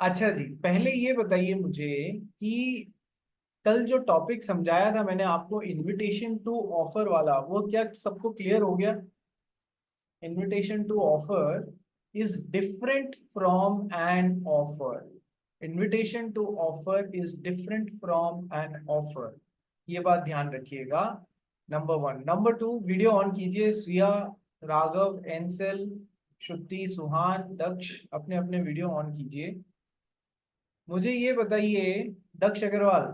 अच्छा जी, पहले ये बताइए मुझे कि कल जो टॉपिक समझाया था मैंने आपको इनविटेशन टू ऑफर वाला, वो क्या सबको क्लियर हो गया? Invitation to offer is different from an offer. Invitation to offer is different from an offer, ये बात ध्यान रखिएगा। Number one. Number two, video on कीजिए। श्रिया, राघव, एंसल, श्रुति, सुहान, दक्ष, अपने अपने वीडियो ऑन कीजिए। मुझे ये बताइए, दक्ष अग्रवाल,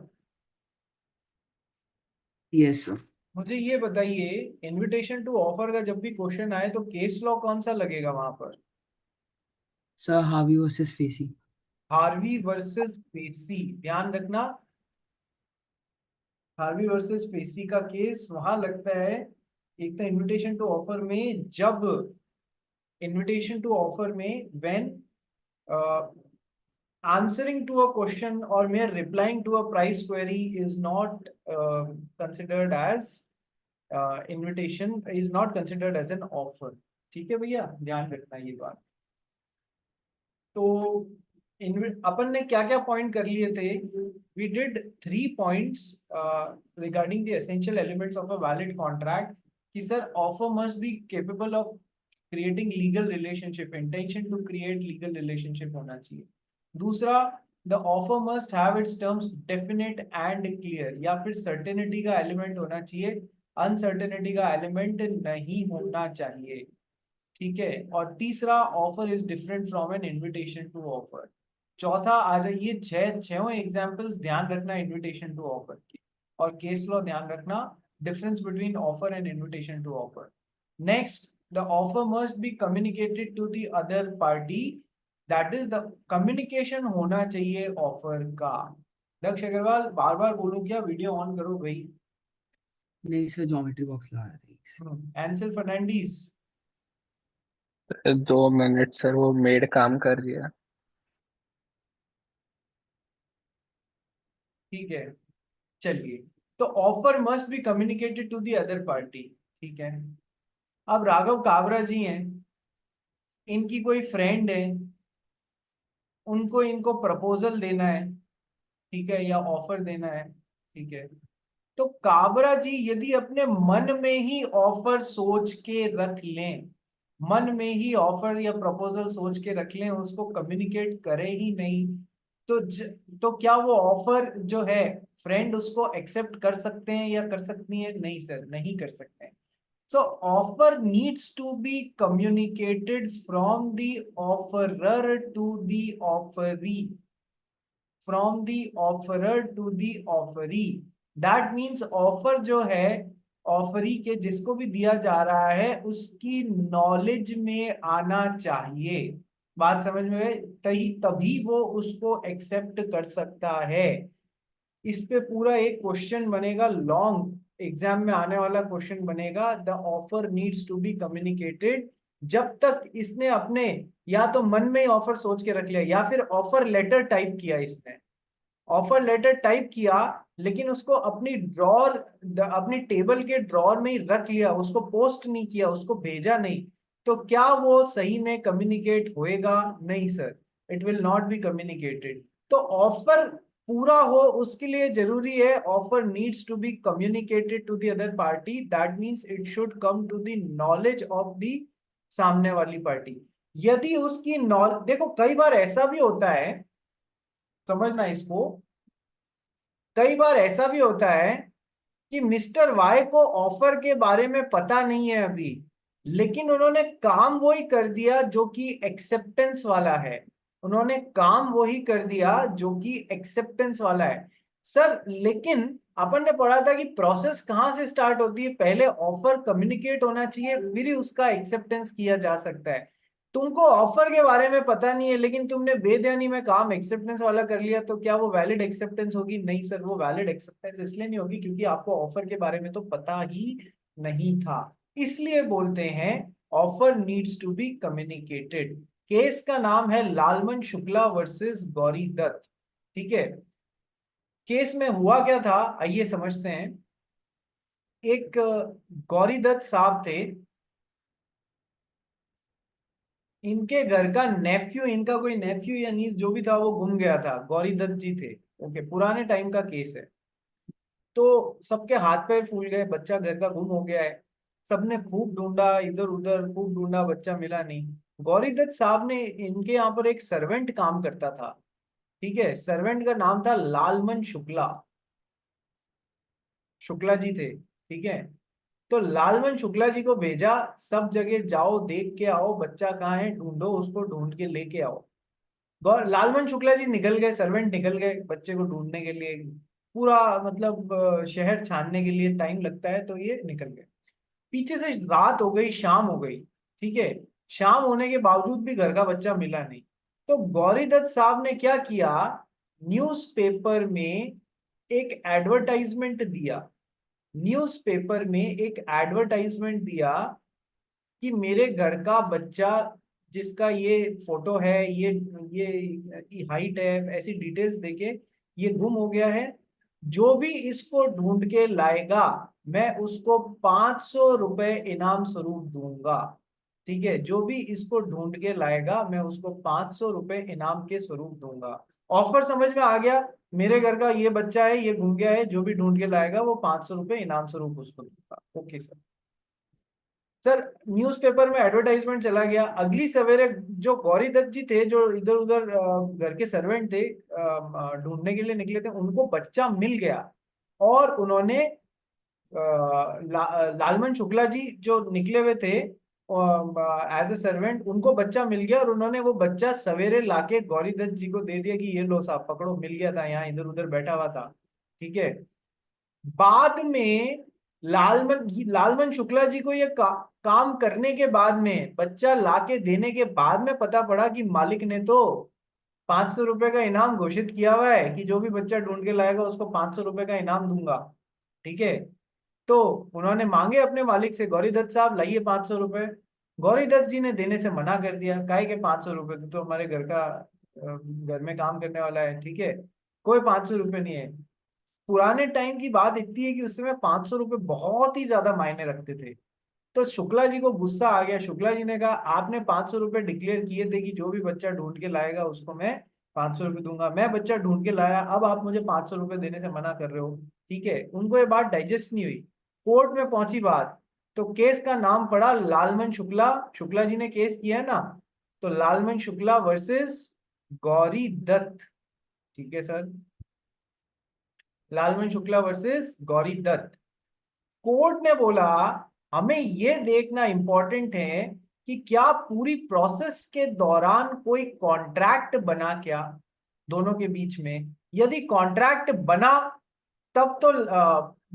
यस सर। मुझे ये बताइए, इनविटेशन टू ऑफर का जब भी क्वेश्चन आए तो केस लॉ कौन सा लगेगा वहां पर? सर हावी वर्सेस फेसी। हार्वी वर्सेस पेसी, ध्यान रखना। हार्वी वर्सेस पेसी का केस वहां लगता है, एक तो इनविटेशन टू ऑफर में, जब इनविटेशन टू ऑफर में when answering to a question or mere replying to a price query is not considered as invitation, is not considered as an offer। ठीक है भैया, ध्यान रखना ये बात। तो अपन ने क्या क्या पॉइंट कर लिए थे? We did 3 points regarding the essential elements of a valid contract, कि sir offer must be capable of creating legal relationship, intention to create legal relationship होना चाहिए। दूसरा, the offer must have its terms definite and clear, या फिर certainty का element होना चाहिए, uncertainty का एलिमेंट नहीं होना चाहिए। ठीक है। और तीसरा, offer is different from an invitation to offer. चौथा, आ जाइए, छहों एग्जांपल्स ध्यान रखना इनविटेशन टू ऑफर की, और केस लॉ ध्यान रखना, difference between offer and invitation to offer. Next, the offer must be communicated to the other party, that is the communication होना चाहिए ऑफर का। दक्ष अग्रवाल, बार बार बोलूं क्या? वीडियो ऑन करो भाई। नहीं सर, ज्योमेट्री बॉक्स लगा रहे थे। एंसल फर्नांडीज। 2 मिनट सर, वो मेड काम कर रही है। ठीक है, चलिए। तो offer must be communicated to the other party. ठीक है। अब राघव काबरा जी हैं, इनकी कोई फ्रेंड है, उनको इनको प्रपोजल देना है, ठीक है, या ऑफर देना है। ठीक है। तो काबरा जी यदि अपने मन में ही ऑफर सोच के रख लें, मन में ही ऑफर या प्रपोजल सोच के रख लें, उसको कम्युनिकेट करे ही नहीं, तो तो क्या वो ऑफर जो है, फ्रेंड उसको एक्सेप्ट कर सकते हैं या कर सकती है? नहीं सर, नहीं कर सकते हैं। So offer needs to be communicated from the offerer to the offeree, from the offerer to the offeree। That means offer जो है, ऑफरी के जिसको भी दिया जा रहा है उसकी नॉलेज में आना चाहिए। बात समझ में गई? तभी तभी वो उसको एक्सेप्ट कर सकता है। इस पे पूरा एक क्वेश्चन बनेगा, लॉन्ग एग्जाम में आने वाला क्वेश्चन बनेगा, the offer needs to be communicated. जब तक इसने अपने, या तो मन में ही ऑफर सोच के रख लिया, या फिर ऑफर लेटर टाइप किया इसने, ऑफर लेटर टाइप किया, लेकिन उसको अपनी ड्रॉर, अपनी टेबल के ड्रॉर में ही रख लिया, उसको पोस्ट नहीं किया, उसको भेजा नहीं, तो क्या वो सही में कम्युनिकेट होएगा? नहीं sir, it will not be communicated. तो ऑफर पूरा हो उसके लिए जरूरी है, offer needs to be communicated to the other party, that means it should come to the knowledge of the सामने वाली पार्टी। यदि उसकी नॉलेज, देखो कई बार ऐसा भी होता है, समझना इसको, कई बार ऐसा भी होता है कि मिस्टर वाई को ऑफर के बारे में पता नहीं है अभी, लेकिन उन्होंने काम वही कर दिया जो कि एक्सेप्टेंस वाला है, उन्होंने काम वही कर दिया जो कि एक्सेप्टेंस वाला है। सर लेकिन अपन ने पढ़ा था कि प्रोसेस कहाँ से स्टार्ट होती है, पहले ऑफर कम्युनिकेट होना चाहिए, फिर ही उसका एक्सेप्टेंस किया जा सकता है। तुमको ऑफर के बारे में पता नहीं है, लेकिन तुमने बेध्यानी में काम एक्सेप्टेंस वाला कर लिया, तो क्या वो वैलिड एक्सेप्टेंस होगी? नहीं सर, वो वैलिड एक्सेप्टेंस इसलिए नहीं होगी क्योंकि आपको ऑफर के बारे में तो पता ही नहीं था। इसलिए बोलते हैं offer needs to be communicated. Case का नाम है लालमन शुक्ला वर्सेस गौरी दत्त। ठीक है। केस में हुआ क्या था, आइए समझते हैं। एक गौरी दत्त साहब थे, इनके घर का नेफ्यू, इनका कोई नेफ्यू या नीस जो भी था वो गुम गया था, गौरी दत्त जी थे। ओके, पुराने टाइम का केस है। तो सबके हाथ पैर फूल गए, बच्चा घर का गुम हो गया है। सबने खूब ढूंढा, इधर उधर खूब ढूंढा, बच्चा मिला नहीं। गौरी दत्त साहब ने, इनके यहाँ पर एक सर्वेंट काम करता था, ठीक है, सर्वेंट का नाम था लालमन शुक्ला। शुक्ला जी थे, ठीक है। तो लालमन शुक्ला जी को भेजा, सब जगह जाओ, देख के आओ बच्चा कहाँ है, ढूंढो उसको, ढूंढ के लेके आओ। लालमन शुक्ला जी निकल गए, सर्वेंट निकल गए बच्चे को ढूंढने के लिए। पूरा मतलब शहर छानने के लिए टाइम लगता है, तो ये निकल गए। पीछे से रात हो गई, शाम हो गई, ठीक है। शाम होने के बावजूद भी घर का बच्चा मिला नहीं। तो गौरी दत्त साहब ने क्या किया, न्यूज़पेपर में एक एडवर्टाइजमेंट दिया। न्यूज़पेपर में एक एडवर्टाइजमेंट दिया कि मेरे घर का बच्चा, जिसका ये फोटो है, ये हाइट है, ऐसी डिटेल्स देके ये गुम हो गया है। जो भी इसको ढूंढ के लाएगा, मैं उसको 500 रुपए इनाम स्वरूप दूंगा। ठीक है, जो भी इसको ढूंढ के लाएगा मैं उसको 500 रुपए इनाम के स्वरूप दूंगा। ऑफर समझ में आ गया? मेरे घर का ये बच्चा है, ये गुम गया है, जो भी ढूंढ के लाएगा वो 500 रुपए इनाम स्वरूप उसको दूंगा। Okay sir. सर, न्यूज़पेपर में एडवर्टाइजमेंट चला गया। अगली सवेरे जो गौरी दत्त जी थे, जो इधर उधर घर के सर्वेंट थे, ढूंढने के लिए निकले थे, उनको बच्चा मिल गया। और उन्होंने लालमन शुक्ला जी जो निकले हुए थे एज ए सर्वेंट, उनको बच्चा मिल गया, और उन्होंने वो बच्चा सवेरे लाके गौरी दत्त जी को दे दिया कि ये लो साहब पकड़ो, मिल गया था, यहाँ इधर उधर बैठा हुआ था। ठीक है। बाद में लालमन शुक्ला जी को ये काम करने के बाद में, बच्चा लाके देने के बाद में पता पड़ा कि मालिक ने तो 500 रुपए का इनाम घोषित किया हुआ है कि जो भी बच्चा ढूंढ के लाएगा उसको 500 रुपए का इनाम दूंगा। ठीक है। तो उन्होंने मांगे अपने मालिक से, गौरी दत्त साहब लाइए 500 रुपए। गौरी दत्त जी ने देने से मना कर दिया, काहे के 500 रुपए, तो हमारे घर का घर में काम करने वाला है, ठीक है, कोई 500 रुपए नहीं है। पुराने टाइम की बात इतनी है कि उस समय 500 रुपए बहुत ही ज्यादा मायने रखते थे। तो शुक्ला जी को गुस्सा आ गया। शुक्ला जी ने कहा, आपने 500 रुपए डिक्लेयर किए थे कि जो भी बच्चा ढूंढ के लाएगा उसको मैं 500 रुपए दूंगा, मैं बच्चा ढूंढ के लाया, अब आप मुझे 500 रुपए देने से मना कर रहे हो। ठीक है, उनको ये बात डाइजेस्ट नहीं हुई। कोर्ट में पहुंची बात, तो केस का नाम पड़ा लालमन शुक्ला। शुक्ला जी ने केस किया है ना, तो लालमन शुक्ला वर्सेस गौरी दत्त। ठीक है sir, Lalman Shukla versus Gauri Dutt. Court ने बोला, हमें ये देखना इंपॉर्टेंट है कि क्या पूरी प्रोसेस के दौरान कोई कॉन्ट्रैक्ट बना क्या दोनों के बीच में। यदि कॉन्ट्रैक्ट बना तब तो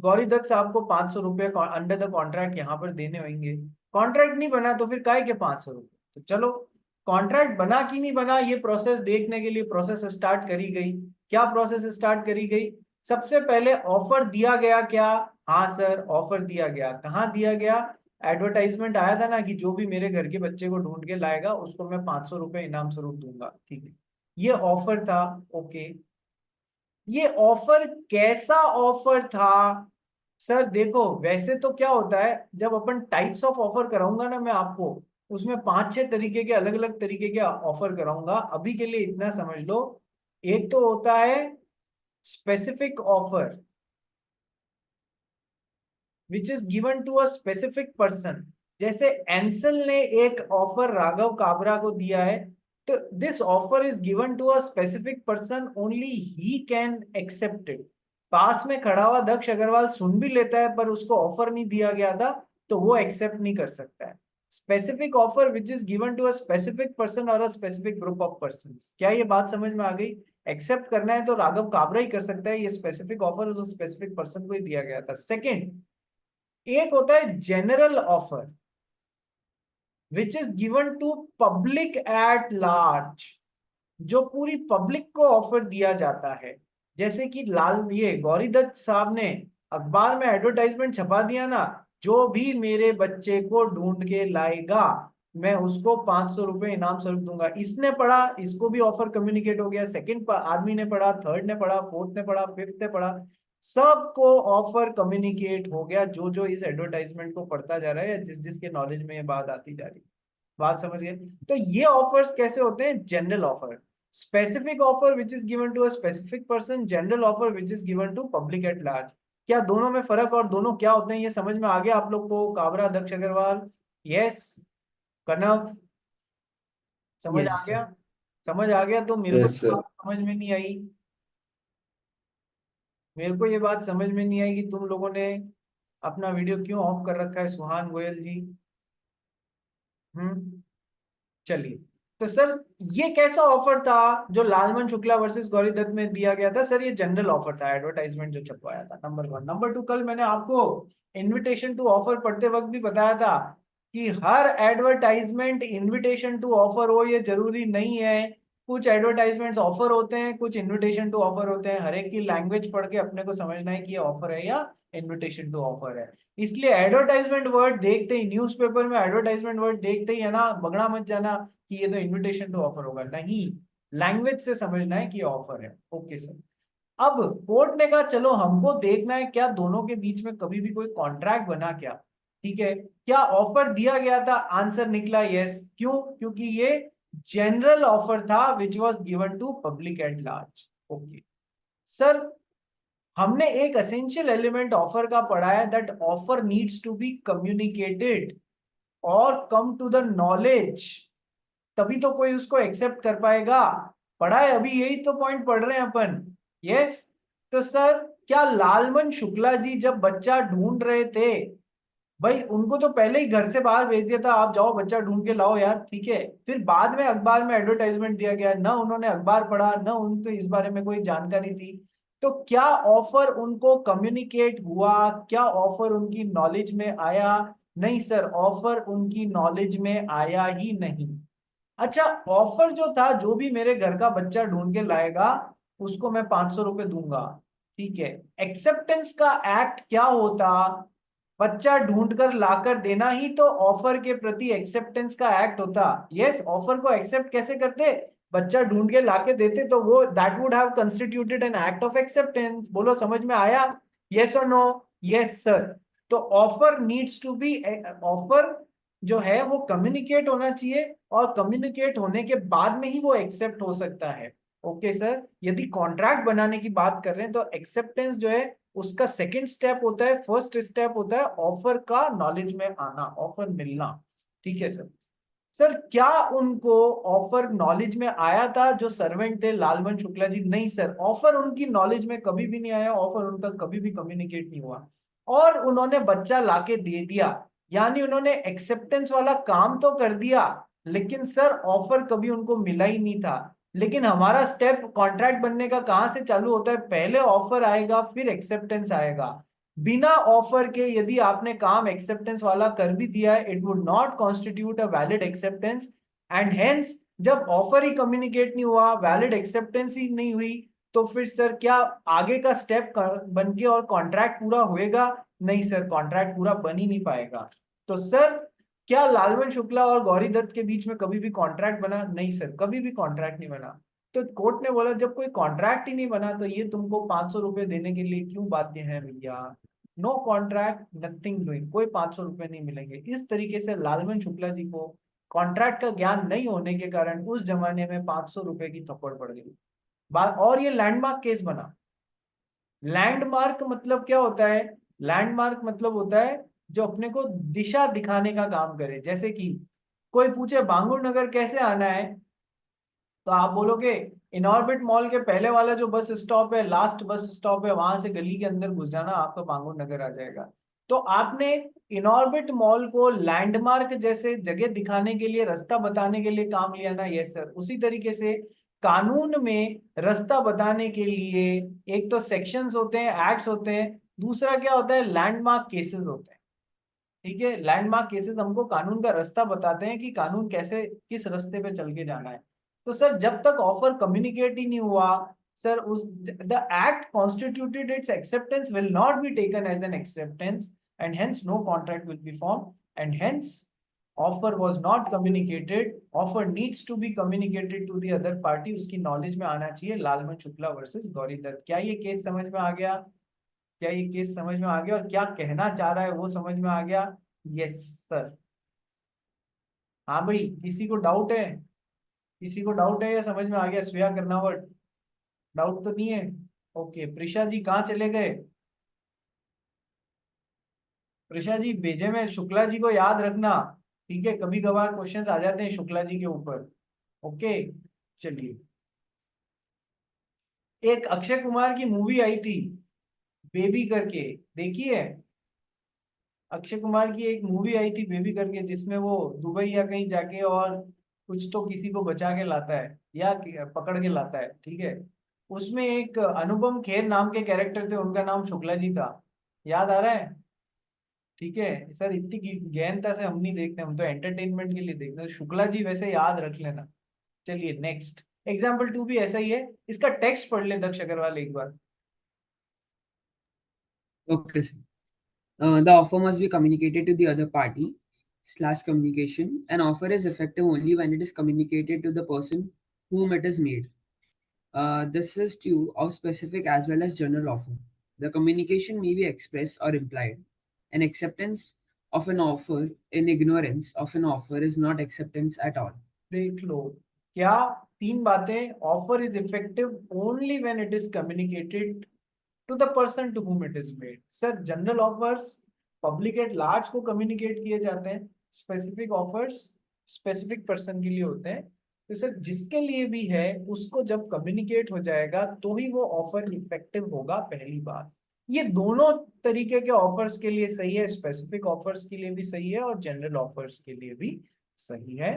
गौरी दत्त साहब को 500 रुपए अंडर द कॉन्ट्रैक्ट यहाँ पर देने होंगे। कॉन्ट्रैक्ट नहीं बना तो फिर काहे के 500 रुपए। तो चलो, कॉन्ट्रैक्ट बना कि नहीं बना ये प्रोसेस देखने के लिए प्रोसेस स्टार्ट करी गई। क्या प्रोसेस स्टार्ट करी गई? सबसे पहले ऑफर दिया गया क्या? हाँ सर, ऑफर दिया गया। कहाँ दिया गया? एडवर्टाइजमेंट आया था ना कि जो भी मेरे घर के बच्चे को ढूंढ के लाएगा उसको मैं 500 रुपए इनाम स्वरूप दूंगा। ठीक है, ये ऑफर था। ओके, ये ऑफर कैसा ऑफर था? सर देखो, वैसे तो क्या होता है, जब अपन टाइप्स ऑफ ऑफर कराऊंगा ना मैं आपको, उसमें 5-6 तरीके के, अलग अलग तरीके के ऑफर कराऊंगा। अभी के लिए इतना समझ लो, एक तो होता है specific offer which is given to a specific person. जैसे एंसल ने एक ऑफर राघव काबरा को दिया है, तो this offer is given to a specific person, only he can accept it. पास में खड़ा हुआ दक्ष अग्रवाल सुन भी लेता है पर उसको ऑफर नहीं दिया गया था, तो वो एक्सेप्ट नहीं कर सकता है। Specific offer which is given to a specific person और a specific group of person. क्या ये बात समझ में आ गई? एक्सेप्ट करना है तो राघव काबरा ही कर सकता है, ये स्पेसिफिक ऑफर उस स्पेसिफिक पर्सन को ही दिया गया था। सेकेंड, एक होता है general offer which is given to public at large, जो पूरी पब्लिक को ऑफर दिया जाता है। जैसे कि ये गौरी दत्त साहब ने अखबार में एडवर्टाइजमेंट छपा दिया ना, जो भी मेरे बच्चे को ढूंढ के लाएगा मैं उसको 500 रुपए इनाम स्वरूप दूंगा। इसने पढ़ा, इसको भी ऑफर कम्युनिकेट हो गया, सेकंड आदमी ने पढ़ा, थर्ड ने पढ़ा, फोर्थ ने पढ़ा, फिफ्थ ने पढ़ा, सबको ऑफर कम्युनिकेट हो गया, जो जो इस एडवर्टाइजमेंट को पढ़ता जा रहा है या जिस जिसके नॉलेज में ये बात आती जा रही है। बात समझ गए? तो ये ऑफर्स कैसे होते हैं? General offer, specific offer which is given to a specific person, general offer which is given to public at large. क्या दोनों में फर्क और दोनों क्या होते हैं ये समझ में आ गया आप लोग को? काबरा, दक्ष अग्रवाल, यस, कनव, समझ आ Yes, गया? sir. समझ आ गया तो मेरे को यस ये सर। बात समझ में नहीं आई, मेरे को ये बात समझ में नहीं आई कि तुम लोगों ने अपना वीडियो क्यों ऑफ कर रखा है, सुहान गोयल जी। चलिए, तो सर ये कैसा ऑफर था जो लालमन शुक्ला वर्सेस गौरी दत्त में दिया गया था? सर ये जनरल ऑफर था, एडवर्टाइजमेंट जो छपवाया था, नंबर 1। नंबर 2, कल मैंने आपको इनविटेशन टू ऑफर पढ़ते वक्त भी बताया था कि हर एडवर्टाइजमेंट इनविटेशन टू ऑफर हो ये जरूरी नहीं है। कुछ एडवर्टाइजमेंट्स ऑफर होते हैं, कुछ इनविटेशन टू ऑफर होते हैं। हर एक की लैंग्वेज पढ़ के अपने को समझना है कि ये ऑफर है या इनविटेशन टू ऑफर है। इसलिए एडवर्टाइजमेंट वर्ड देखते ही, न्यूज़पेपर में एडवर्टाइजमेंट वर्ड देखते ही है ना, बगड़ा मत जाना कि ये तो इनविटेशन टू ऑफर होगा, नहीं, लैंग्वेज से समझना है कि ऑफर है। Okay sir. अब कोर्ट ने कहा चलो हमको देखना है क्या दोनों के बीच में कभी भी कोई कॉन्ट्रैक्ट बना क्या, ठीक है, क्या ऑफर दिया गया था? आंसर निकला यस। क्यों? क्योंकि ये जनरल ऑफर था which was given to public at large. Okay sir, हमने एक एसेंशियल एलिमेंट ऑफर का पढ़ा है, that offer needs to be communicated और कम टू द नॉलेज, तभी तो कोई उसको एक्सेप्ट कर पाएगा। पढ़ा है अभी, यही तो पॉइंट पढ़ रहे हैं अपन। यस। तो सर क्या लालमन शुक्ला जी जब बच्चा ढूंढ रहे थे, भाई उनको तो पहले ही घर से बाहर भेज दिया था, आप जाओ बच्चा ढूंढ के लाओ यार, ठीक है, फिर बाद में अखबार में एडवर्टाइजमेंट दिया गया, ना उन्होंने अखबार पढ़ा, ना उनको इस बारे में कोई जानकारी थी, तो क्या ऑफर उनको कम्युनिकेट हुआ? क्या ऑफर उनकी नॉलेज में आया? नहीं सर, ऑफर उनकी नॉलेज में आया ही नहीं। अच्छा, ऑफर जो था, जो भी मेरे घर का बच्चा ढूंढ के लाएगा उसको मैं 500 रुपये दूंगा, ठीक है। एक्सेप्टेंस का एक्ट क्या होता? बच्चा ढूंढकर लाकर देना ही तो ऑफर के प्रति एक्सेप्टेंस का एक्ट होता। यस, ऑफर को एक्सेप्ट कैसे करते? बच्चा ढूंढ के लाके देते तो वो that would have constituted an act of acceptance. बोलो समझ में आया? यस और नो? Yes sir. तो offer needs to be, offer जो है वो कम्युनिकेट होना चाहिए, और कम्युनिकेट होने के बाद में ही वो एक्सेप्ट हो सकता है। ओके सर, यदि कॉन्ट्रैक्ट बनाने की बात कर रहे हैं तो एक्सेप्टेंस जो है उसका सेकंड स्टेप होता है, फर्स्ट स्टेप होता है ऑफर का नॉलेज में आना, ऑफर मिलना, ठीक है सर। सर क्या उनको ऑफर नॉलेज में आया था जो सर्वेंट थे लालमन शुक्ला जी? नहीं सर, ऑफर उनकी नॉलेज में कभी भी नहीं आया, ऑफर उनका कभी भी कम्युनिकेट नहीं हुआ, और उन्होंने बच्चा लाके दे दिया, यानी उन्होंने एक्सेप्टेंस वाला काम तो कर दिया, लेकिन सर ऑफर कभी उनको मिला ही नहीं था। लेकिन हमारा स्टेप कॉन्ट्रैक्ट बनने का कहाँ से चालू होता है? पहले ऑफर आएगा फिर एक्सेप्टेंस आएगा। बिना ऑफर के यदि आपने काम एक्सेप्टेंस वाला कर भी दिया है, it would not constitute a valid acceptance, and hence जब ऑफर ही कम्युनिकेट नहीं हुआ, वैलिड एक्सेप्टेंस ही नहीं हुई, तो फिर सर क्या आगे का स्टेप बन के और कॉन्ट्रैक्ट पूरा होएगा? नहीं सर, कॉन्ट्रैक्ट पूरा बन ही नहीं पाएगा। तो सर क्या लालमन शुक्ला और गौरी दत्त के बीच में कभी भी कॉन्ट्रैक्ट बना? नहीं सर, कभी भी कॉन्ट्रैक्ट नहीं बना। तो कोर्ट ने बोला जब कोई कॉन्ट्रैक्ट ही नहीं बना तो ये तुमको 500 रुपये देने के लिए क्यों बाध्य है भैया? नो कॉन्ट्रैक्ट नथिंग डूइंग, कोई 500 रुपये नहीं मिलेंगे। इस तरीके से लालमन शुक्ला जी को कॉन्ट्रैक्ट का ज्ञान नहीं होने के कारण उस जमाने में 500 रुपये की थप्पड़ पड़ गई बात, और ये लैंडमार्क केस बना। लैंडमार्क मतलब क्या होता है? लैंडमार्क मतलब होता है जो अपने को दिशा दिखाने का काम करे। जैसे कि कोई पूछे बांगुर नगर कैसे आना है, तो आप बोलोगे इनऑर्बिट मॉल के पहले वाला जो बस स्टॉप है, लास्ट बस स्टॉप है, वहां से गली के अंदर घुस जाना, आपका बांगुर नगर आ जाएगा। तो आपने इनऑर्बिट मॉल को लैंडमार्क जैसे जगह दिखाने के लिए, रास्ता बताने के लिए काम लिया ना? Yes sir. उसी तरीके से कानून में रास्ता बताने के लिए एक तो सेक्शंस होते हैं, एक्ट्स होते हैं, दूसरा क्या होता है? लैंडमार्क केसेस होते हैं, ठीक है। लैंडमार्क केसेस हमको कानून का रास्ता बताते हैं कि कानून कैसे, किस रास्ते पे चल के जाना है। तो सर जब तक ऑफर कम्युनिकेट ही नहीं हुआ, सर उस the act constituted its acceptance will not be taken as an acceptance, and hence no contract will be form, and hence offer was not communicated. Offer needs to be communicated to the other party, उसकी knowledge में आना चाहिए। Lalman Shukla versus Gauri Dutt. क्या ये case समझ में आ गया? क्या ये केस समझ में आ गया और क्या कहना चाह रहा है वो समझ में आ गया? Yes sir. हाँ भाई, किसी को डाउट है? किसी को डाउट है या समझ में आ गया? श्रेया कर्नावट, डाउट तो नहीं है? ओके, प्रिशा जी कहाँ चले गए? प्रिशा जी भेजे में शुक्ला जी को याद रखना, ठीक है? कभी कभार क्वेश्चंस आ जाते हैं शुक्ला जी के ऊपर। ओके, चलिए। एक अक्षय कुमार की मूवी आई थी बेबी करके, देखी है? अक्षय कुमार की एक मूवी आई थी बेबी करके, जिसमें वो दुबई या कहीं जाके और कुछ तो किसी को बचा के लाता है या पकड़ के लाता है, ठीक है? उसमें एक अनुपम खेर नाम के कैरेक्टर थे, उनका नाम शुक्ला जी था। याद आ रहा है? ठीक है सर, इतनी गहनता से हम नहीं देखते, हम तो एंटरटेनमेंट के लिए देखते हैं। शुक्ला जी वैसे याद रख लेना। चलिए नेक्स्ट। एग्जाम्पल 2 भी ऐसा ही है, इसका टेक्स्ट पढ़ ले दक्ष अग्रवाल एक बार। Okay, sir. The offer must be communicated to the other party slash communication. An offer is effective only when it is communicated to the person whom it is made. This is true of specific as well as general offer. The communication may be expressed or implied. An acceptance of an offer in ignorance of an offer is not acceptance at all. देख लो, क्या? 3 बातें। Offer is effective only when it is communicated to the person to whom it is made. Sir, general offers public at large को communicate किए जाते हैं, specific offers specific person के लिए होते हैं। तो सर, जिसके लिए भी है उसको जब कम्युनिकेट हो जाएगा तो ही वो ऑफर इफेक्टिव होगा, पहली बात। ये दोनों तरीके के ऑफर्स के लिए सही है, स्पेसिफिक ऑफर्स के लिए भी सही है और जनरल ऑफर्स के लिए भी सही है।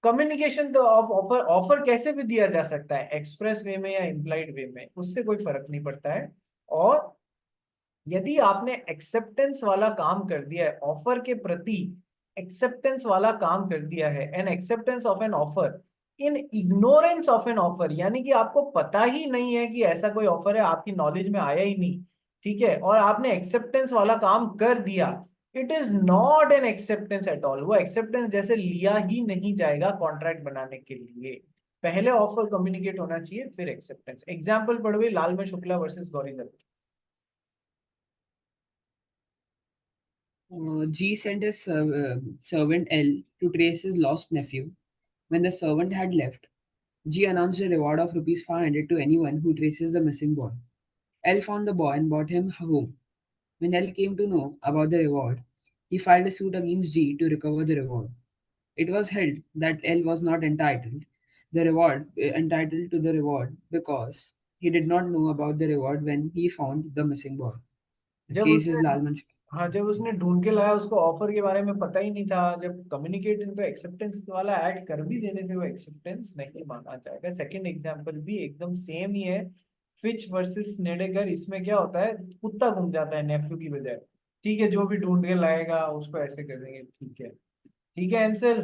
कम्युनिकेशन तो ऑफर ऑफर कैसे भी दिया जा सकता है, एक्सप्रेस वे में या इम्प्लाइड वे में, उससे कोई फर्क नहीं पड़ता है। और यदि आपने एक्सेप्टेंस वाला काम कर दिया है, ऑफर के प्रति एक्सेप्टेंस वाला काम कर दिया है, N acceptance of an offer in ignorance of an offer, यानी कि आपको पता ही नहीं है कि ऐसा कोई ऑफर है, आपकी नॉलेज में आया ही नहीं, ठीक है, और आपने एक्सेप्टेंस वाला काम कर दिया, it is not an acceptance at all. वो एक्सेप्टेंस जैसे लिया ही नहीं जाएगा कॉन्ट्रैक्ट बनाने के लिए। पहले ऑफर कम्युनिकेट होना चाहिए, फिर एक्सेप्टेंस। एग्जाम्पल पढ़ोगे, Lalman Shukla versus Gauri Dutt. G sent his servant L to trace his lost nephew. When the servant had left, G announced a reward of rupees 500 to anyone who traces the missing boy. L found the boy and brought him home. When L came to know about the reward, he filed a suit against G to recover the reward. It was held that L was not entitled to the reward because he did not know about the reward when he found the missing boy. The जब case is उसने Lalman. हाँ, जब उसने ढूंढ के लाया, उसको offer के बारे में पता ही नहीं था। जब कम्युनिकेट इनको एक्सेप्टेंस वाला ऐड कर भी देने से वो एक्सेप्टेंस नहीं माना जाएगा। सेकंड एग्जांपल भी एकदम सेम ही है, फिच वर्सेस स्नेडेकर। इसमें क्या होता है, कुत्ता घूम जाता है नेफ्यू की बजाय, ठीक है, जो भी ढूंढ के लाएगा उसको ऐसे कर देंगे, ठीक है। ठीक है एंसल,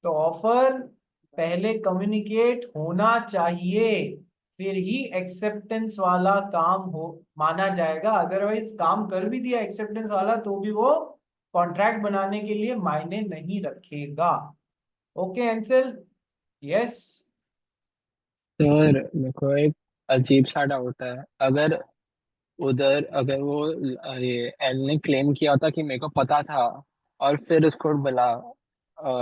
तो ऑफर पहले कम्युनिकेट होना चाहिए, फिर ही एक्सेप्टेंस वाला काम हो माना जाएगा। अदरवाइज काम कर भी दिया एक्सेप्टेंस वाला तो भी वो कॉन्ट्रैक्ट बनाने के लिए मायने नहीं रखेगा। Okay Anselm? यस। सर मेरे को एक अजीब सा डाउट है। अगर अगर वो ये एल ने क्लेम किया था कि मेरे को पता था और फिर उसको बोला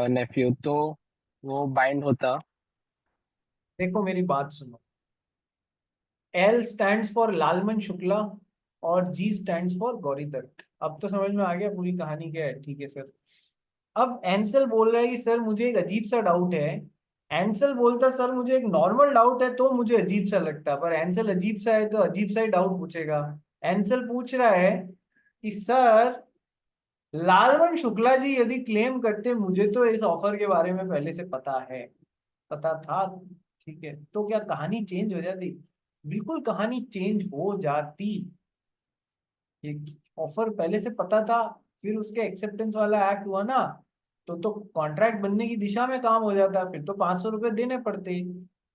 नेफ्यू, तो वो बाइंड होता। देखो मेरी बात सुनो, L stands for Lalman Shukla और G stands for Gauri Dutt. अब तो समझ में आ गया पूरी कहानी क्या है, ठीक है सर। अब एंसल बोल रहा है कि सर मुझे एक अजीब सा डाउट है। एंसल बोलता सर मुझे एक नॉर्मल डाउट है तो मुझे अजीब सा लगता है, पर एंसल अजीब सा है तो अजीब सा ही डाउट पूछेगा। एंसल पूछ रहा है कि सर, लालवन शुक्ला जी यदि क्लेम करते मुझे तो इस ऑफर के बारे में पहले से पता है, पता था, ठीक है, तो क्या कहानी चेंज हो जाती? बिल्कुल कहानी चेंज हो जाती। ये ऑफर पहले से पता था, फिर उसके एक्सेप्टेंस वाला एक्ट हुआ ना, तो कॉन्ट्रैक्ट बनने की दिशा में काम हो जाता, फिर तो 500 रुपए देने पड़ते।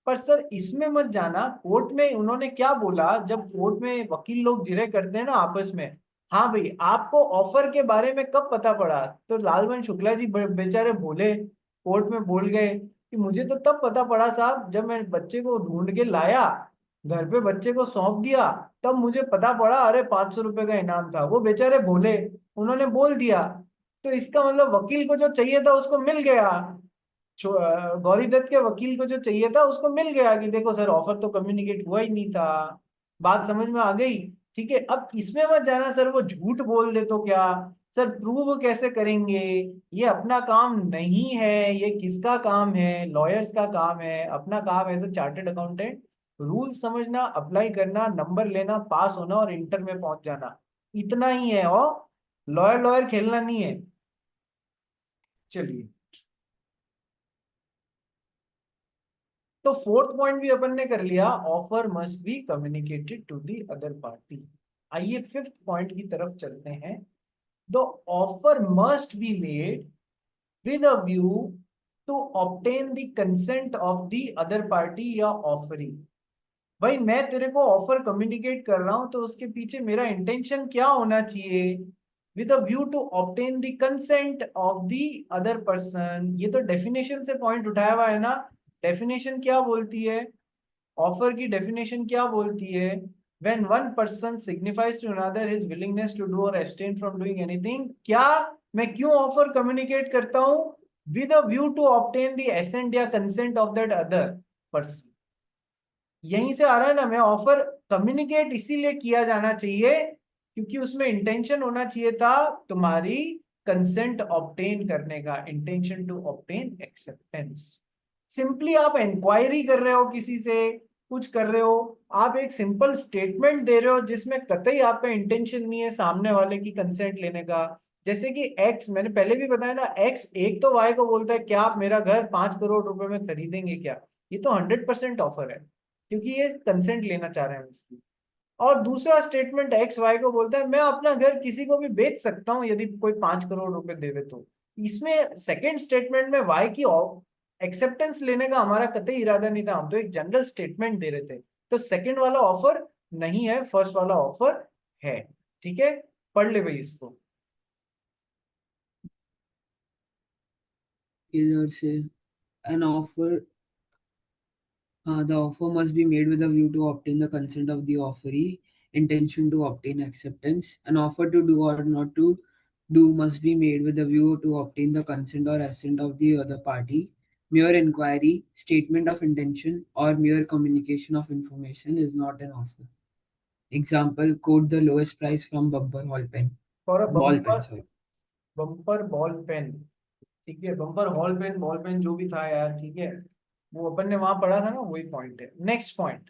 पर सर इसमें मत जाना, कोर्ट में उन्होंने क्या बोला, जब कोर्ट में वकील लोग जिरे करते हैं ना आपस में, हाँ भाई आपको ऑफर के बारे में कब पता पड़ा, तो लालवन शुक्ला जी बेचारे बोले, कोर्ट में बोल गए कि मुझे तो तब पता पड़ा साहब जब मैं बच्चे को ढूंढ के लाया, घर पे बच्चे को सौंप दिया, तब मुझे पता पड़ा, अरे 500 रुपए का इनाम था। वो बेचारे भोले, उन्होंने बोल दिया। तो इसका मतलब वकील को जो चाहिए था उसको मिल गया, गौरी दत्त के वकील को जो चाहिए था उसको मिल गया कि देखो सर ऑफर तो कम्युनिकेट हुआ ही नहीं था। बात समझ में आ गई? ठीक है, अब इसमें मत जाना सर वो झूठ बोल दे तो क्या, सर प्रूव कैसे करेंगे, ये अपना काम नहीं है, ये किसका काम है, लॉयर्स का काम है, अपना काम as a chartered accountant rule समझना, अप्लाई करना, नंबर लेना, पास होना और इंटर में पहुंच जाना, इतना ही है, और लॉयर लॉयर खेलना नहीं है। चलिए, तो फोर्थ पॉइंट भी अपन ने कर लिया, offer must be communicated to the other party. आइए फिफ्थ पॉइंट की तरफ चलते हैं। The offer must be made with a view to obtain the consent of the other party या ऑफरिंग। भाई मैं तेरे को ऑफर कम्युनिकेट कर रहा हूं तो उसके पीछे मेरा इंटेंशन क्या होना चाहिए, with a view to obtain the consent of the other person. ये तो डेफिनेशन से पॉइंट उठाया हुआ है ना। डेफिनेशन क्या बोलती है, ऑफर की डेफिनेशन क्या बोलती है, when one person signifies to another his willingness to do और एब्सटेन फ्रॉम डूइंग एनीथिंग। क्या मैं क्यों ऑफर कम्युनिकेट करता हूं, with a view to obtain the assent या consent of that other person. यहीं से आ रहा है ना, मैं ऑफर कम्युनिकेट इसीलिए किया जाना चाहिए क्योंकि उसमें इंटेंशन होना चाहिए था तुम्हारी कंसेंट ऑब्टेन करने का, intention to obtain acceptance. Simply आप इंक्वायरी कर रहे हो किसी से, कुछ कर रहे हो, आप एक सिंपल स्टेटमेंट दे रहे हो जिसमें कतई आपका इंटेंशन नहीं है सामने वाले की कंसेंट लेने का। जैसे कि एक्स, मैंने पहले भी बताया ना, एक्स एक तो वाई को बोलता है क्या आप मेरा घर 5 करोड़ रुपए में खरीदेंगे क्या, ये तो 100% ऑफर है क्योंकि ये कंसेंट लेना चाह रहे हैं उसकी। और दूसरा स्टेटमेंट एक्स वाई को बोलता है मैं अपना घर किसी को भी बेच सकता हूं यदि कोई 5 करोड़ रुपए देवे तो। इसमें सेकंड स्टेटमेंट में वाई की एक्सेप्टेंस लेने का हमारा कतई इरादा नहीं था, हम तो एक जनरल स्टेटमेंट दे रहे थे। तो सेकंड वाला ऑफर नहीं है, फर्स्ट वाला ऑफर है। ठीक है, पढ़ ले भाई इसको। इधर से an offer the offer must be made with a view to obtain the consent of the offeree, intention to obtain acceptance. An offer to do or not to do must be made with a view to obtain the consent or assent of the other party. Mere inquiry, statement of intention, or mere communication of information is not an offer. Example: quote the lowest price from bumper hall pen. For a Ball pen, bumper, sorry. Bumper ball pen. ठीक है, bumper hall pen, ball pen जो भी था यार, ठीक है, वो अपन ने वहां पढ़ा था ना, वही पॉइंट है। Next point,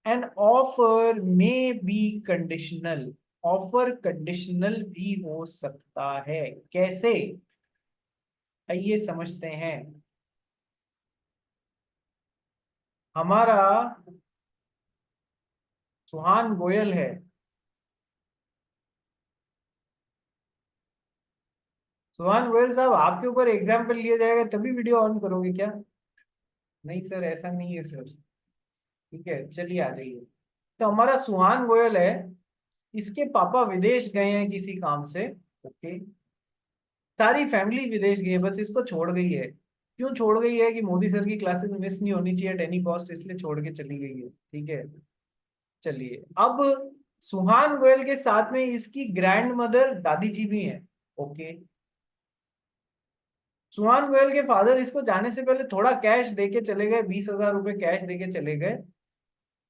an offer may be conditional. Offer conditional भी हो सकता है, कैसे, आइए समझते हैं। हमारा सुहान गोयल है, सुहान गोयल साहब आपके ऊपर एग्जाम्पल लिया जाएगा तभी वीडियो ऑन करोगे क्या? नहीं सर, ऐसा नहीं है सर। ठीक है, चलिए आ जाइए। तो हमारा सुहान गोयल है, इसके पापा विदेश गए हैं किसी काम से। ओके, सारी फैमिली विदेश गई है, बस इसको छोड़ गई है। क्यों छोड़ गई है कि मोदी सर की क्लासेस मिस नहीं होनी चाहिए एट एनी कॉस्ट, इसलिए छोड़ के चली गई है। ठीक है, चलिए अब सुहान गोयल के साथ में इसकी ग्रैंड मदर दादी जी भी हैं। ओके, सुहान गोयल के फादर इसको जाने से पहले थोड़ा कैश देके चले गए, 20,000 रुपए कैश देके चले गए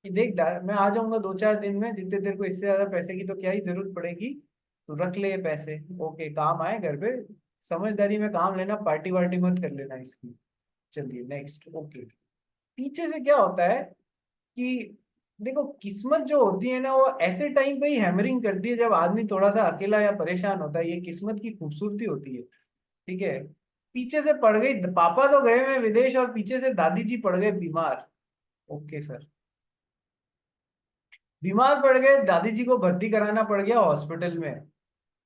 कि देख मैं आ जाऊंगा 2-4 दिन में, जितने देर को इससे ज्यादा पैसे की तो क्या ही जरूरत पड़ेगी, तो रख ले ये पैसे। ओके, काम आए घर पे, समझदारी में काम लेना, पार्टी वार्टी मत कर लेना इसकी। चलिए नेक्स्ट। ओके, पीछे से क्या होता है कि देखो किस्मत जो होती है ना वो ऐसे टाइम पे ही हैमरिंग करती है जब आदमी थोड़ा सा अकेला या परेशान होता है, ये किस्मत की खूबसूरती होती है। ठीक है, पीछे से पड़ गई, पापा तो गए हुए विदेश और पीछे से दादी जी पड़ गए बीमार। ओके सर, बीमार पड़ गए, दादी जी को भर्ती कराना पड़ गया हॉस्पिटल में,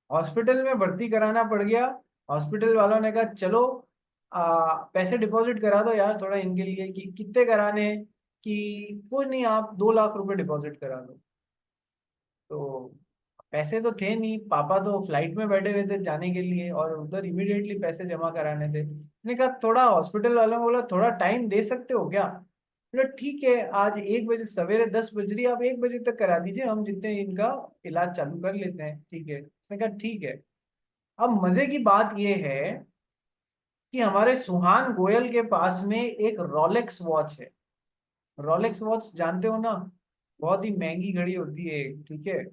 हॉस्पिटल में भर्ती कराना पड़ गया। हॉस्पिटल वालों ने कहा चलो पैसे डिपॉजिट करा दो यार थोड़ा इनके लिए, कि कितने कराने हैं, कि कोई नहीं आप 2 लाख रुपए डिपॉजिट करा दो। तो पैसे तो थे नहीं, पापा तो फ्लाइट में बैठे हुए थे जाने के लिए और उधर इमीडिएटली पैसे जमा कराने थे। मैंने कहा थोड़ा, हॉस्पिटल वालों ने बोला थोड़ा टाइम दे सकते हो क्या, बोला ठीक है आज 1 बजे, सवेरे 10 बज रही है, आप 1 बजे तक करा दीजिए, हम जितने इनका इलाज चालू कर लेते हैं। ठीक है, उसने कहा ठीक है। अब मजे की बात यह है कि हमारे सुहान गोयल के पास में एक रोलेक्स वॉच है। रोलेक्स वॉच जानते हो ना, बहुत ही महंगी घड़ी होती है, ठीक है।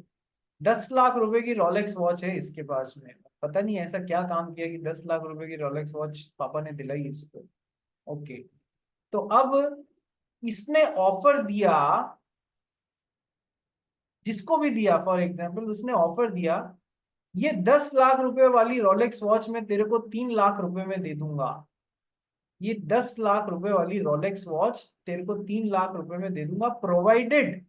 10 लाख रुपए की रोलेक्स वॉच है इसके पास में। पता नहीं ऐसा क्या काम किया कि 10 लाख रुपए की रोलेक्स वॉच पापा ने दिलाई इसको। ओके, तो अब इसने ऑफर दिया, जिसको भी दिया, फॉर एग्जाम्पल उसने ऑफर दिया, ये 10 लाख रुपए वाली रोलेक्स वॉच में तेरे को 3 लाख रुपए में दे दूंगा। ये 10 लाख रुपए वाली रोलेक्स वॉच तेरे को 3 लाख रुपए में दे दूंगा, प्रोवाइडेड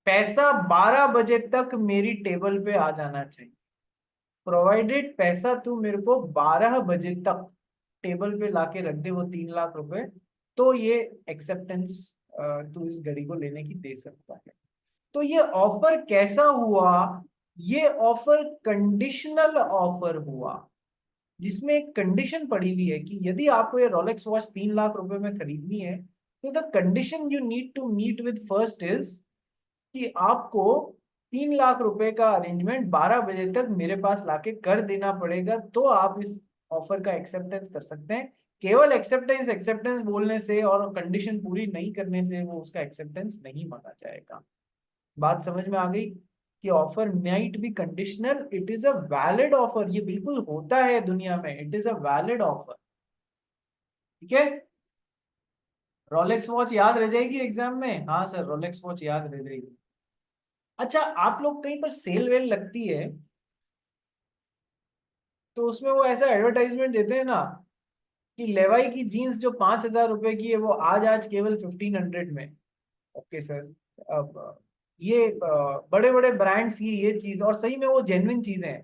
पैसा 12 बजे तक मेरी टेबल पे आ जाना चाहिए। प्रोवाइडेड पैसा तू मेरे को 12 बजे तक टेबल पे लाके रख दे वो 3 लाख रुपए, तो ये एक्सेप्टेंस तू इस घड़ी को लेने की दे सकता है। तो ये ऑफर कैसा हुआ? ये ऑफर कंडीशनल ऑफर हुआ, जिसमें एक कंडीशन पड़ी हुई है कि यदि आपको ये रोलेक्स वॉच 3 लाख रुपए में खरीदनी है, तो the condition you need to meet with first is कि आपको 3 लाख रुपए का अरेंजमेंट 12 बजे तक मेरे पास लाके कर देना पड़ेगा, तो आप इस ऑफर का एक्सेप्टेंस कर सकते हैं। केवल एक्सेप्टेंस एक्सेप्टेंस बोलने से और कंडीशन पूरी नहीं करने से वो उसका एक्सेप्टेंस नहीं माना जाएगा। बात समझ में आ गई कि offer might be conditional, it is a valid offer. ये बिल्कुल होता है दुनिया में, it is a valid offer, ठीक है। रोलेक्स वॉच याद रह जाएगी एग्जाम में? हाँ सर, रोलेक्स वॉच याद रह जाएगी। अच्छा, आप लोग कहीं पर सेल वेल लगती है तो उसमें वो ऐसा एडवर्टाइजमेंट देते हैं ना कि लेवाई की जीन्स जो 5,000 रुपए की है वो आज केवल 1500 में। ओके सर, अब ये बड़े बड़े ब्रांड्स की ये चीज, और सही में वो जेन्युइन चीजें हैं,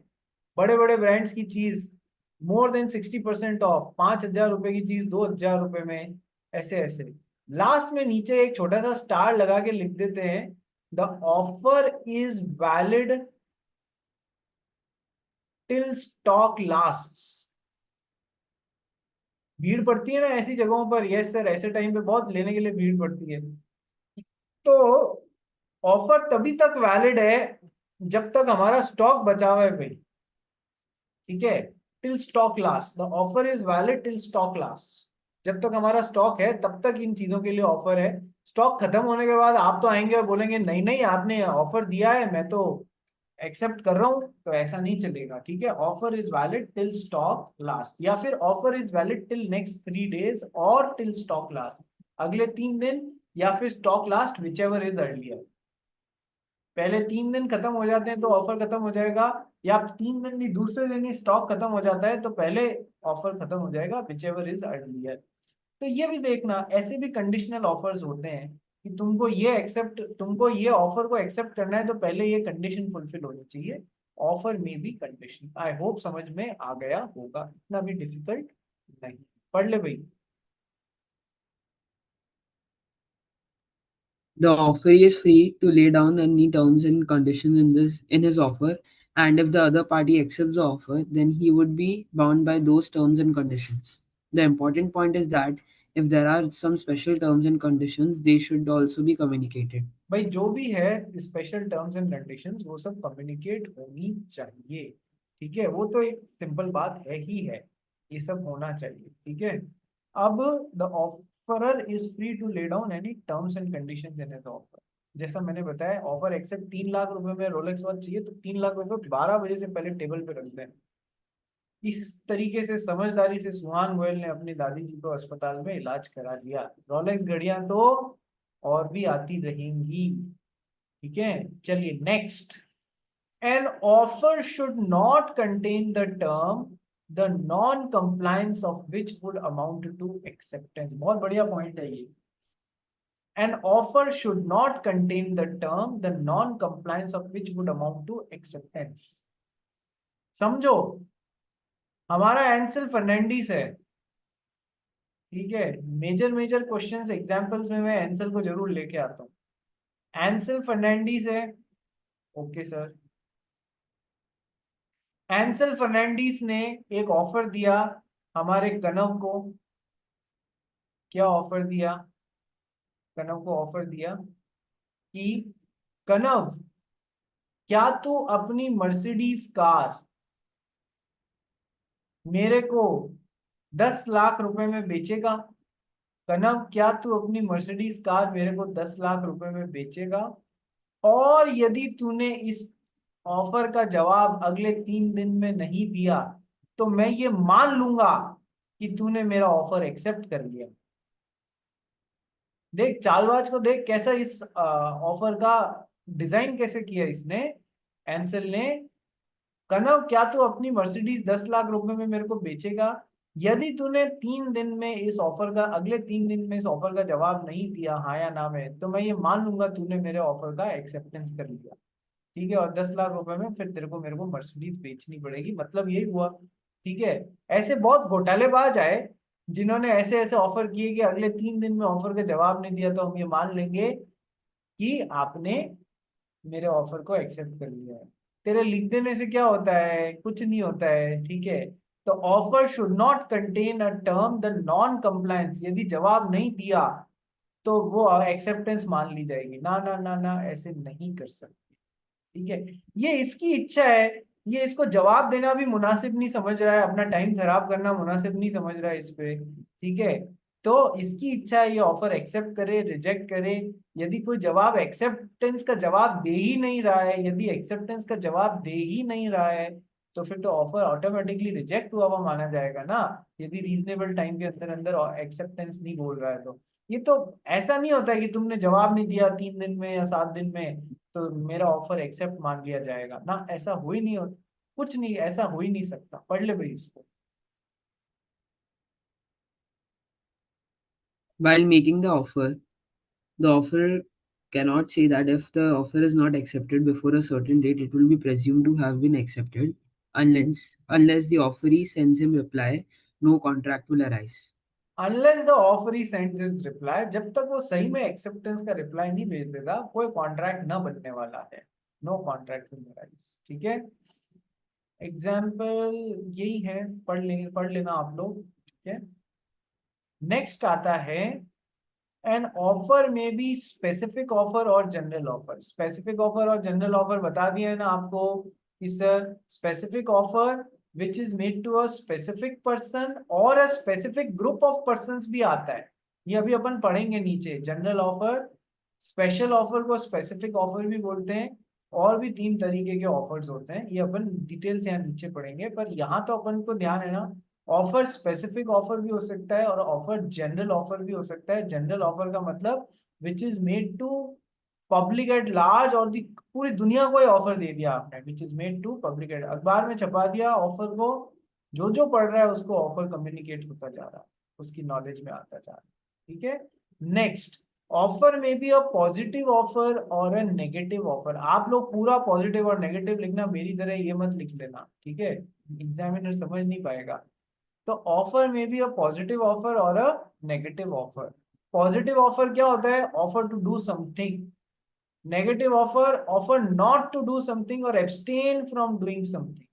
बड़े बड़े ब्रांड्स की चीज मोर देन 60% ऑफ, 5,000 रुपए की चीज 2,000 रुपए में, ऐसे ऐसे। लास्ट में नीचे एक छोटा सा स्टार लगा के लिख देते हैं, the offer is valid till stock lasts. भीड़ पड़ती है ना ऐसी जगहों पर, यस सर, ऐसे टाइम पे बहुत लेने के लिए भीड़ पड़ती है। तो ऑफर तभी तक वैलिड है जब तक हमारा स्टॉक बचा हुआ है भाई, ठीक है। Till stock last, the offer is valid till stock last. जब तक हमारा स्टॉक है तब तक इन चीजों के लिए ऑफर है। स्टॉक खत्म होने के बाद आप तो आएंगे और बोलेंगे नहीं नहीं आपने ऑफर दिया है, मैं तो एक्सेप्ट कर रहा हूं, तो ऐसा नहीं चलेगा, ठीक है। Offer is valid till stock last, या फिर offer is valid till next 3 days और टिल स्टॉक लास्ट, अगले 3 दिन, या फिर stock last which ever is earlier. पहले 3 दिन खत्म हो जाते हैं तो ऑफर खत्म हो जाएगा, या 3 दिन भी दूसरे दिन ही स्टॉक खत्म हो जाता है तो पहले ऑफर खत्म हो जाएगा, विच एवर इज अर्लियर। तो ये भी देखना, ऐसे भी कंडीशनल ऑफर्स होते हैं कि तुमको ये ऑफर को एक्सेप्ट करना है तो पहले ये कंडीशन फुलफिल होनी चाहिए। ऑफर में भी कंडीशन, आई होप समझ में आ गया होगा, इतना भी डिफिकल्ट नहीं। पढ़ ले भाई। The offeree is free to lay down any terms and conditions in his offer, and if the other party accepts the offer, then he would be bound by those terms and conditions. The important point is that if there are some special terms and conditions, they should also be communicated. भाई जो भी है special terms and conditions वो सब communicate होनी चाहिए, ठीक है। वो तो एक सिंपल बात है ही है, ये सब होना चाहिए, ठीक है। अब the offeror is free to lay down any terms and conditions in his offer. जैसा मैंने बताया, ऑफर एक्सेप्ट 3 लाख रुपए में रोलेक्स वॉच चाहिए तो 3 लाख रुपए 12 बजे से पहले टेबल पे रख दें। इस तरीके से समझदारी से सुहान गोयल ने अपनी दादी जी को अस्पताल में इलाज करा लिया। रोलेक्स घड़ियां तो और भी आती रहेंगी, ठीक है। चलिए next, an offer should not contain the term the non compliance of which would amount to acceptance. बहुत बढ़िया पॉइंट है ये। An offer should not contain the term the non compliance of which would amount to acceptance. समझो, हमारा Anselm Fernandes है, ठीक है। Major major questions examples में मैं एंसल को जरूर लेके आता हूँ। एंसल फर्नांडिस है, ओके सर। एंसल फर्नांडिस ने एक ऑफर दिया हमारे कनव को। क्या ऑफर दिया? कनव को ऑफर दिया कि कनव, क्या तू अपनी मर्सिडीज कार मेरे को 10 लाख रुपए में बेचेगा। कनव, क्या तू अपनी मर्सिडीज कार मेरे को 10 लाख रुपए में बेचेगा? और यदि तूने इस ऑफर का जवाब अगले 3 दिन में नहीं दिया तो मैं ये मान लूंगा कि तूने मेरा ऑफर एक्सेप्ट कर लिया। देख चालबाज को, देख कैसा इस ऑफर का डिजाइन कैसे किया इसने, एंसल ने। कनव, क्या तू अपनी मर्सिडीज 10 लाख रुपए में मेरे को बेचेगा? यदि तूने 3 दिन में इस ऑफर का, अगले 3 दिन में इस ऑफर का जवाब नहीं दिया हाँ या ना में, तो मैं ये मान लूंगा तूने मेरे ऑफर का एक्सेप्टेंस कर लिया। ठीक है, और 10 लाख रुपए में फिर तेरे को मेरे को मर्सिडीज बेचनी पड़ेगी, मतलब यही हुआ। ठीक है। ऐसे बहुत घोटालेबाज आए जिन्होंने ऐसे ऐसे ऑफर किए कि अगले 3 दिन में ऑफर का जवाब नहीं दिया तो हम ये मान लेंगे कि आपने मेरे ऑफर को एक्सेप्ट कर लिया है। तेरे लिख देने से क्या होता है? कुछ नहीं होता है। ठीक है। तो offer should not contain a term the non compliance. यदि जवाब नहीं दिया तो वो एक्सेप्टेंस मान ली जाएगी। ना ना ना ना, ऐसे नहीं कर सकते। ठीक है। ये इसकी इच्छा है, ये इसको जवाब देना भी मुनासिब नहीं समझ रहा है, अपना टाइम खराब करना मुनासिब नहीं समझ रहा है इस पे। ठीक है। तो इसकी इच्छा है ये ऑफर एक्सेप्ट करे रिजेक्ट करे। यदि कोई जवाब एक्सेप्टेंस का जवाब दे ही नहीं रहा है, यदि एक्सेप्टेंस का जवाब दे ही नहीं रहा है, तो फिर तो ऑफर ऑटोमेटिकली रिजेक्ट हुआ हुआ माना जाएगा ना, यदि रीजनेबल टाइम के अंदर अंदर एक्सेप्टेंस नहीं बोल रहा है तो। ये तो ऐसा नहीं होता है कि तुमने जवाब नहीं दिया 3 दिन में या 7 दिन में तो मेरा ऑफर एक्सेप्ट मान लिया जाएगा ना, ऐसा हो ही नहीं हो, कुछ नहीं, ऐसा हो ही नहीं सकता। पढ़ ले भाई इसको। While making the offer cannot say that if the offer is not accepted before a certain date, it will be presumed to have been accepted unless the offeree sends him reply, no contract will arise. Unless the offeree sends his reply, जब तक वो सही में acceptance का reply नहीं भेज देगा कोई कॉन्ट्रैक्ट ना बनने वाला है। No contract will arise. ठीक है। एग्जाम्पल यही है, पढ़ लेना आप लोग। ठीक है। नेक्स्ट आता है एन ऑफर में बी स्पेसिफिक ऑफर और जनरल ऑफर। स्पेसिफिक ऑफर और जनरल ऑफर बता दिया है ना आपको कि sir specific offer which is made to a specific person और a specific group of persons भी आता है। ये अभी अपन पढ़ेंगे नीचे। जनरल ऑफर, स्पेशल ऑफर को स्पेसिफिक ऑफर भी बोलते हैं, और भी 3 तरीके के ऑफर्स होते हैं, ये अपन डिटेल से यहाँ नीचे पढ़ेंगे। पर यहाँ तो अपन को ध्यान है ना, ऑफर स्पेसिफिक ऑफर भी हो सकता है और ऑफर जनरल ऑफर भी हो सकता है। जनरल ऑफर का मतलब which is made to public at large, और पूरी दुनिया को ऑफर दे दिया आपने, which is made to public at, अखबार में छपा दिया ऑफर को, जो पढ़ रहा है उसको ऑफर कम्युनिकेट होता जा रहा है, उसकी नॉलेज में आता जा रहा है। ठीक है। नेक्स्ट, ऑफर में भी अ पॉजिटिव ऑफर और अ नेगेटिव ऑफर। आप लोग पूरा पॉजिटिव और नेगेटिव लिखना, मेरी तरह ये मत लिख लेना। ठीक है, एग्जामिनर समझ नहीं पाएगा। तो ऑफर में भी अ पॉजिटिव ऑफर और a negative offer. Positive offer क्या होता है? Offer to do something. Negative offer, offer not to do something और एब्सटेन फ्रॉम डूइंग समथिंग।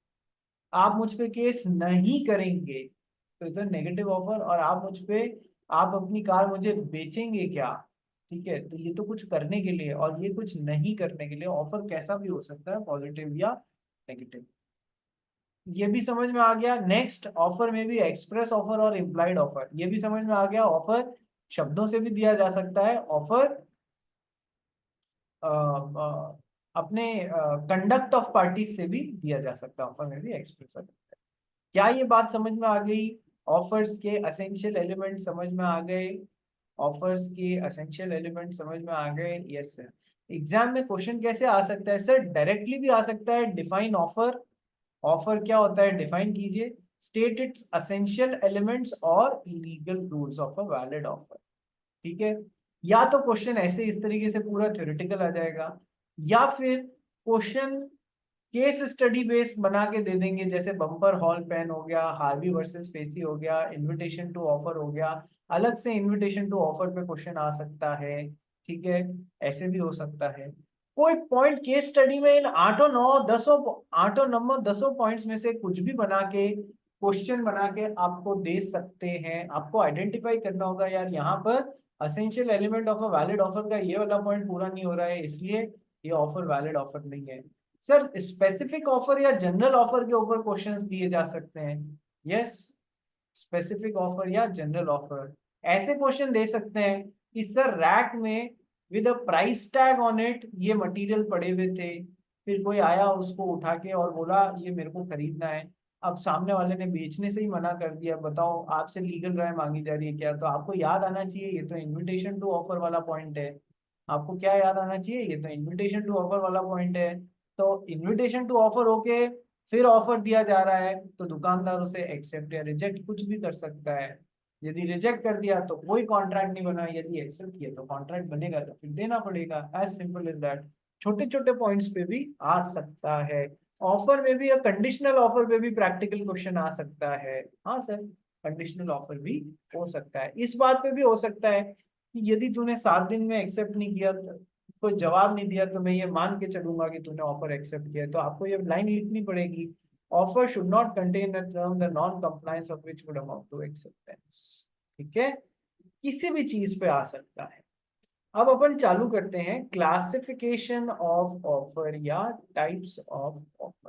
आप मुझ पे केस नहीं करेंगे तो इधर नेगेटिव ऑफर, और आप मुझ पे, आप अपनी कार मुझे बेचेंगे क्या? ठीक है, तो ये तो कुछ करने के लिए और ये कुछ नहीं करने के लिए। ऑफर कैसा भी हो सकता है, पॉजिटिव या नेगेटिव। ये भी समझ में आ गया। नेक्स्ट, ऑफर में भी एक्सप्रेस ऑफर और इम्प्लाइड ऑफर, ये भी समझ में आ गया। ऑफर शब्दों से भी दिया जा सकता है, ऑफर अपने कंडक्ट ऑफ पार्टीज से भी दिया जा सकता है। ऑफर में भी एक्सप्रेस ऑफर। क्या ये बात समझ में आ गई? ऑफर्स के असेंशियल एलिमेंट समझ में आ गए? ऑफर्स के असेंशियल एलिमेंट समझ में आ गए? Yes sir. एग्जाम में क्वेश्चन कैसे आ सकता है सर? डायरेक्टली भी आ सकता है। Define offer. ऑफर क्या होता है, डिफाइन कीजिए। स्टेट इट्स असेंशियल एलिमेंट्स और legal rules of a valid offer. ठीक है। या तो क्वेश्चन ऐसे इस तरीके से पूरा थ्योरेटिकल आ जाएगा, या फिर क्वेश्चन केस स्टडी बेस बना के दे देंगे, जैसे बम्पर हॉल पेन हो गया, हार्वी वर्सेस फेसी हो गया, इनविटेशन टू ऑफर हो गया। अलग से इनविटेशन टू ऑफर पे क्वेश्चन आ सकता है। ठीक है, ऐसे भी हो सकता है। कोई पॉइंट केस स्टडी में इन 8 पॉइंट्स में से कुछ भी बना के क्वेश्चन बना के आपको दे सकते हैं। आपको आइडेंटिफाई करना होगा यार यहाँ पर essential element of a valid offer का ये वाला पॉइंट पूरा नहीं हो रहा है, इसलिए ये ऑफर वैलिड ऑफर नहीं है। सर स्पेसिफिक ऑफर या जनरल ऑफर के ऊपर क्वेश्चंस दिए जा सकते हैं, यस, स्पेसिफिक ऑफर या जनरल ऑफर। ऐसे क्वेश्चन दे सकते हैं कि सर रैक में with a price tag on it ये मटेरियल पड़े हुए थे, फिर कोई आया उसको उठा के और बोला ये मेरे को खरीदना है, अब सामने वाले ने बेचने से ही मना कर दिया, बताओ आपसे लीगल राय मांगी जा रही है क्या? तो आपको याद आना चाहिए ये तो इन्विटेशन टू ऑफर वाला पॉइंट है। आपको क्या याद आना चाहिए? ये तो इन्विटेशन टू ऑफर वाला पॉइंट है। तो इन्विटेशन टू ऑफर होके फिर ऑफर दिया जा रहा है तो दुकानदार उसे एक्सेप्ट या रिजेक्ट कुछ भी कर सकता है। यदि रिजेक्ट कर दिया तो कोई कॉन्ट्रैक्ट नहीं बना, यदि एक्सेप्ट किया तो कॉन्ट्रैक्ट बनेगा तो फिर देना पड़ेगा, एज सिंपल एज दैट। छोटे छोटे पॉइंट्स पे भी आ सकता है। ऑफर में भी या कंडीशनल ऑफर पे भी प्रैक्टिकल क्वेश्चन आ सकता है। हाँ सर, कंडीशनल ऑफर भी हो सकता है। इस बात पे भी हो सकता है कि यदि तूने 7 दिन में एक्सेप्ट नहीं किया, कोई जवाब नहीं दिया, तो मैं ये मान के चलूंगा कि तूने ऑफर एक्सेप्ट किया है। तो आपको ये लाइन लिखनी पड़ेगी, offer should not contain a term the non compliance of which would amount to acceptance. ठीक है, किसी भी चीज पे आ सकता है। अब अपन चालू करते हैं क्लासिफिकेशन ऑफ ऑफर या टाइप्स ऑफ ऑफर।